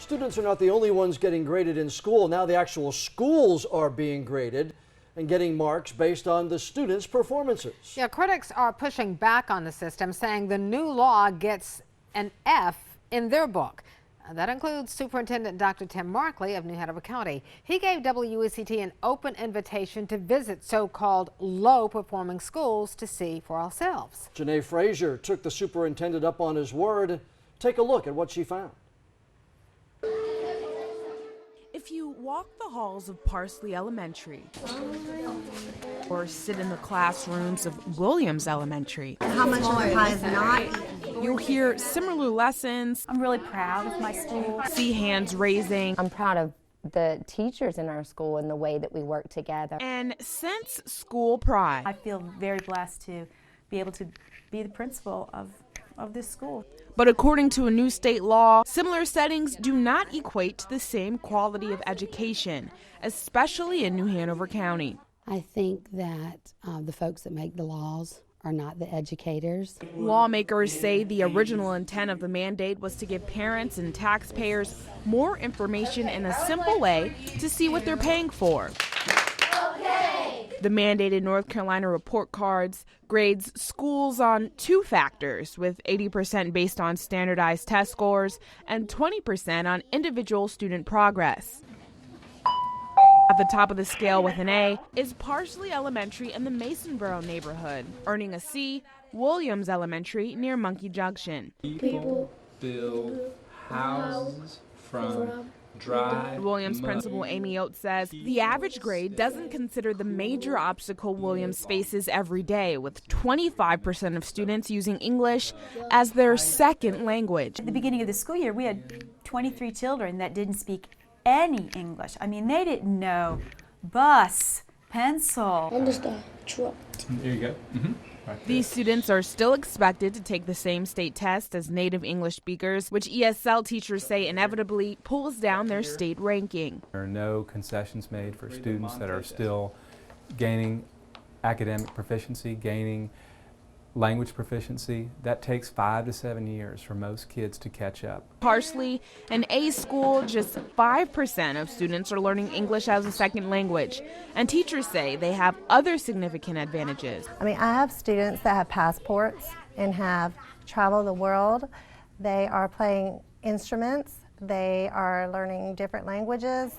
Students are not the only ones getting graded in school. Now the actual schools are being graded and getting marks based on the students' performances. Yeah, critics are pushing back on the system, saying the new law gets an F in their book. That includes Superintendent Dr. Tim Markley of New Hanover County. He gave WECT an open invitation to visit so-called low-performing schools to see for ourselves. Janae Frazier took the superintendent up on his word. Take a look at what she found. If you walk the halls of Parsley Elementary or sit in the classrooms of Williams Elementary, how much of the pie is not eaten? You'll hear similar lessons. I'm really proud of my school. See hands raising. I'm proud of the teachers in our school and the way that we work together. And sense school pride. I feel very blessed to be able to be the principal of this school. But according to a new state law, similar settings do not equate to the same quality of education, especially in New Hanover County. I think that the folks that make the laws are not the educators. Lawmakers say the original intent of the mandate was to give parents and taxpayers more information in a simple way to see what they're paying for. The mandated North Carolina report cards grades schools on two factors, with 80% based on standardized test scores and 20% on individual student progress. At the top of the scale with an A is Parsley Elementary in the Masonboro neighborhood. Earning a C, Williams Elementary near Monkey Junction. People build houses from dry Williams mud. principal Amy Oates says the average grade doesn't consider the major obstacle Williams faces every day, with 25% of students using English as their second language. At the beginning of the school year, we had 23 children that didn't speak any English. I mean, they didn't know bus, pencil. There you go. Right there. These students are still expected to take the same state test as native English speakers, which ESL teachers say inevitably pulls down their state ranking. There are no concessions made for students that are still gaining academic proficiency, gaining language proficiency. That takes 5 to 7 years for most kids to catch up. Parsley, an A school, just 5% of students are learning English as a second language, and teachers say they have other significant advantages. I mean, I have students that have passports and have traveled the world. They are playing instruments. They are learning different languages.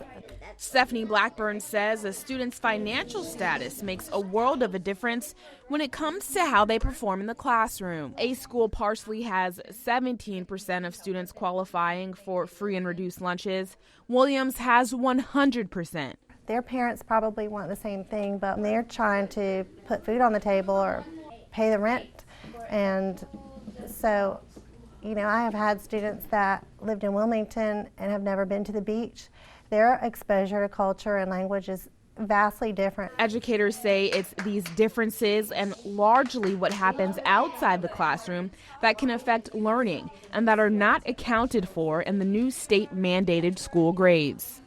Stephanie Blackburn says a student's financial status makes a world of a difference when it comes to how they perform in the classroom. A school Parsley has 17% of students qualifying for free and reduced lunches. Williams has 100%. Their parents probably want the same thing, but they're trying to put food on the table or pay the rent. And so, you know, I have had students that lived in Wilmington and have never been to the beach. Their exposure to culture and language is vastly different. Educators say it's these differences and largely what happens outside the classroom that can affect learning and that are not accounted for in the new state-mandated school grades.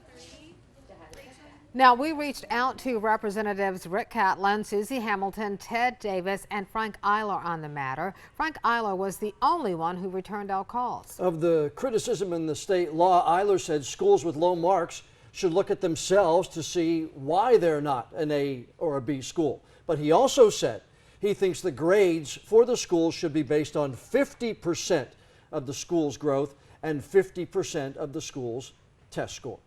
Now, we reached out to Representatives Rick Catlin, Susie Hamilton, Ted Davis, and Frank Eiler on the matter. Frank Eiler was the only one who returned our calls. Of the criticism in the state law, Eiler said schools with low marks should look at themselves to see why they're not an A or a B school. But he also said he thinks the grades for the schools should be based on 50% of the school's growth and 50% of the school's test scores.